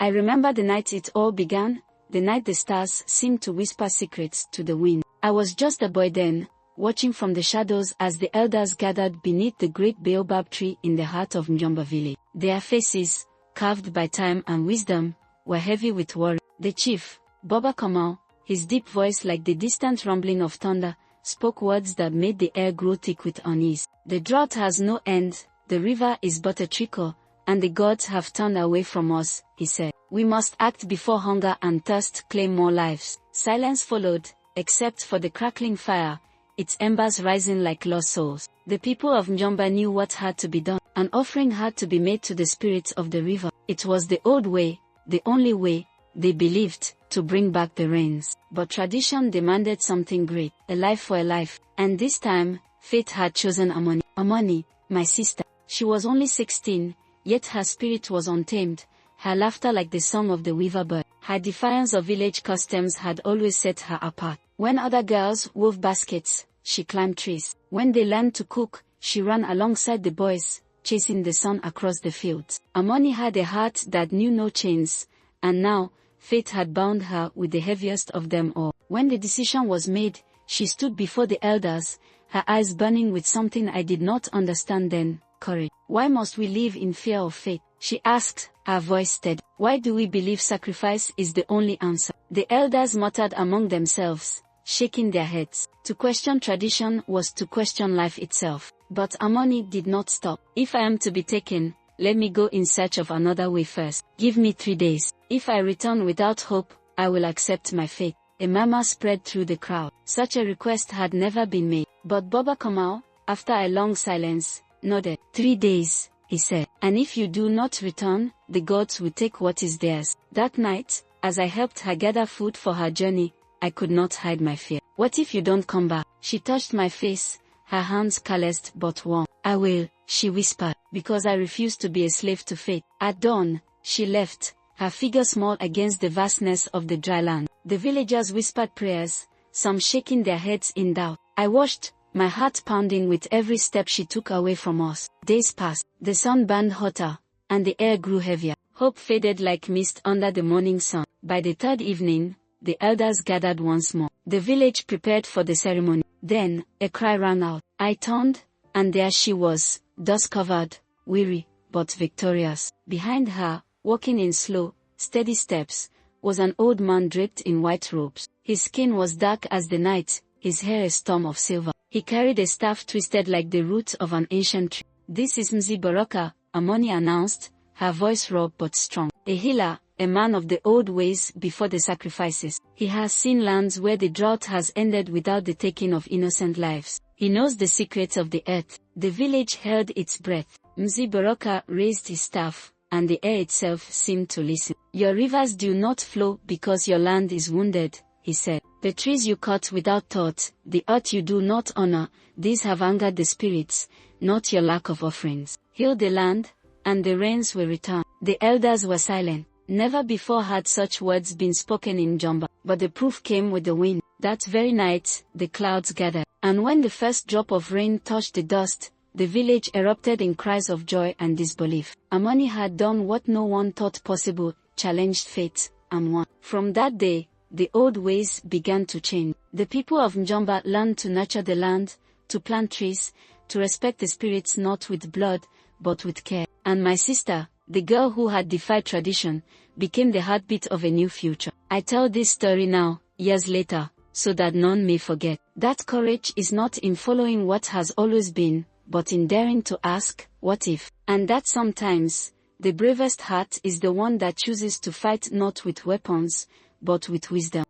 I remember the night it all began, the night the stars seemed to whisper secrets to the wind. I was just a boy then, watching from the shadows as the elders gathered beneath the great baobab tree in the heart of Mjomba village. Their faces, carved by time and wisdom, were heavy with worry. The chief, Baba Kamal, his deep voice like the distant rumbling of thunder, spoke words that made the air grow thick with unease. The drought has no end, the river is but a trickle, and the gods have turned away from us, he said. We must act before hunger and thirst claim more lives. Silence followed, except for the crackling fire, its embers rising like lost souls. The people of Mjomba knew what had to be done. An offering had to be made to the spirits of the river. It was the old way, the only way, they believed, to bring back the rains. But tradition demanded something great, a life for a life. And this time, fate had chosen Amani. Amani, my sister. She was only 16, yet her spirit was untamed, her laughter like the song of the weaver bird. Her defiance of village customs had always set her apart. When other girls wove baskets, she climbed trees. When they learned to cook, she ran alongside the boys, chasing the sun across the fields. Amani had a heart that knew no chains, and now, fate had bound her with the heaviest of them all. When the decision was made, she stood before the elders, her eyes burning with something I did not understand then, courage. Why must we live in fear of fate? She asked, her voice steady. Why do we believe sacrifice is the only answer? The elders muttered among themselves, shaking their heads. To question tradition was to question life itself. But Amani did not stop. If I am to be taken, let me go in search of another way first. Give me 3 days. If I return without hope, I will accept my fate. A murmur spread through the crowd. Such a request had never been made. But Baba Kamal, after a long silence, nodded. 3 days, he said. And if you do not return, the gods will take what is theirs. That night, as I helped her gather food for her journey, I could not hide my fear. What if you don't come back? She touched my face, her hands calloused but warm. I will, she whispered, because I refuse to be a slave to fate. At dawn, she left, her figure small against the vastness of the dry land. The villagers whispered prayers, some shaking their heads in doubt. I watched, my heart pounding with every step she took away from us. Days passed, the sun burned hotter, and the air grew heavier. Hope faded like mist under the morning sun. By the third evening, the elders gathered once more. The village prepared for the ceremony. Then, a cry rang out. I turned, and there she was, dust-covered, weary, but victorious. Behind her, walking in slow, steady steps, was an old man draped in white robes. His skin was dark as the night, his hair a storm of silver. He carried a staff twisted like the root of an ancient tree. This is Mzi Baraka, Amani announced, her voice raw but strong. A healer, a man of the old ways before the sacrifices. He has seen lands where the drought has ended without the taking of innocent lives. He knows the secrets of the earth. The village held its breath. Mzi Baraka raised his staff, and the air itself seemed to listen. Your rivers do not flow because your land is wounded, he said. The trees you cut without thought, the earth you do not honor, these have angered the spirits, not your lack of offerings. Heal the land, and the rains will return. The elders were silent. Never before had such words been spoken in Mjomba, but the proof came with the wind. That very night, the clouds gathered, and when the first drop of rain touched the dust, the village erupted in cries of joy and disbelief. Amani had done what no one thought possible, challenged fate, and won. From that day, the old ways began to change. The people of Mjomba learned to nurture the land, to plant trees, to respect the spirits not with blood, but with care. And my sister, the girl who had defied tradition, became the heartbeat of a new future. I tell this story now, years later, so that none may forget. That courage is not in following what has always been, but in daring to ask, what if? And that sometimes, the bravest heart is the one that chooses to fight not with weapons, but with wisdom.